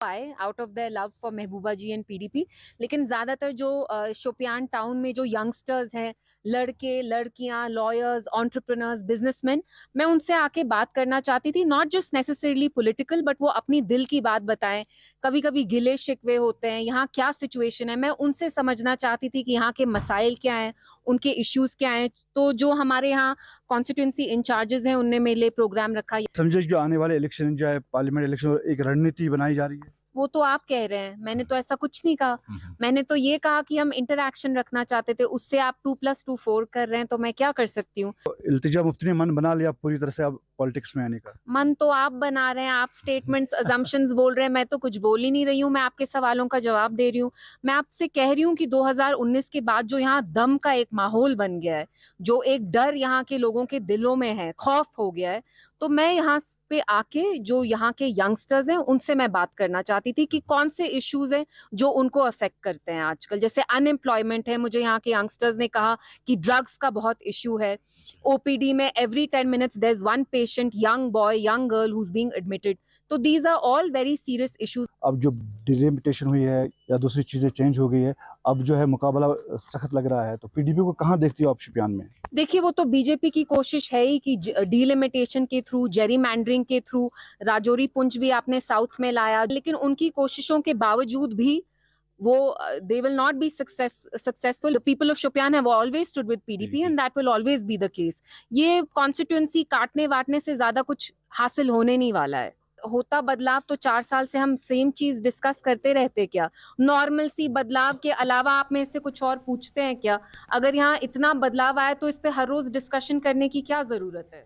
आए out of their love for Mehbooba ji and PDP, लेकिन ज्यादातर जो शोपियान टाउन में जो यंगस्टर्स हैं, लड़के लड़कियां, लॉयर्स, एंटरप्रेन्योर्स, बिजनेसमैन, मैं उनसे आके बात करना चाहती थी, not just necessarily political, but वो अपनी दिल की बात बताएं। कभी कभी गिले शिकवे होते हैं, यहाँ क्या सिचुएशन है, मैं उनसे समझना चाहती थी कि यहाँ के मसाइल क्या हैं, उनके इश्यूज क्या हैं। तो जो हमारे यहाँ कॉन्स्टिट्यूंसी इंचार्जेस हैं, उनने मेरे लिए प्रोग्राम रखा। समझे जो आने वाले इलेक्शन जो है पार्लियामेंट इलेक्शन एक रणनीति बनाई जा रही है। वो तो आप कह रहे हैं, मैंने तो ऐसा कुछ नहीं कहा। मैंने तो ये कहा कि हम इंटरैक्शन रखना चाहते थे, उससे आप 2+2 4 कर रहे हैं, तो मैं क्या कर सकती हूँ। तो इल्तिजा मुफ्ती ने मन बना लिया पूरी तरह से अब पॉलिटिक्स में आने का। मन तो आप बना रहे हैं, आप स्टेटमेंट्स अजम्पशंस बोल रहे हैं, मैं तो कुछ बोल ही नहीं रही हूँ, मैं आपके सवालों का जवाब दे रही हूँ। मैं आपसे कह रही हूँ कि 2019 के बाद जो यहाँ दम का एक माहौल बन गया है, जो एक डर यहाँ के लोगों के दिलों में है, खौफ हो गया है, तो मैं यहाँ पे आके जो यहाँ के यंगस्टर्स हैं उनसे मैं बात करना चाहती थी कि कौन से इश्यूज हैं जो उनको अफेक्ट करते हैं आजकल। जैसे अनएम्प्लॉयमेंट है, मुझे यहाँ के यंगस्टर्स ने कहा कि ड्रग्स का बहुत इश्यू है। ओपीडी में every 10 minutes there is one patient, young boy, young girl who is being admitted. तो these are all very serious issues. अब जो डिलिमिटेशन हुई है या दूसरी चीजें चेंज हो गई है, अब जो है मुकाबला सख्त लग रहा है, तो पीडीपी को कहाँ देखती हो आप शोपियान में? देखिए, वो तो बीजेपी की कोशिश है ही कि डीलिमिटेशन के थ्रू, जेरी मैंडरिंग के थ्रू, राजौरी पुंछ भी आपने साउथ में लाया, लेकिन उनकी कोशिशों के बावजूद भी वो they will not be successful. The people of Shopian have always stood with PDP and that will always be the case. ये कॉन्स्टिट्यूंसी काटने वाटने से ज्यादा कुछ हासिल होने नहीं वाला है। होता बदलाव तो 4 साल से हम सेम चीज डिस्कस करते रहते क्या? नॉर्मल सी बदलाव के अलावा आप मेरे से कुछ और पूछते हैं क्या? अगर यहाँ इतना बदलाव आया तो इस पे हर रोज डिस्कशन करने की क्या जरूरत है?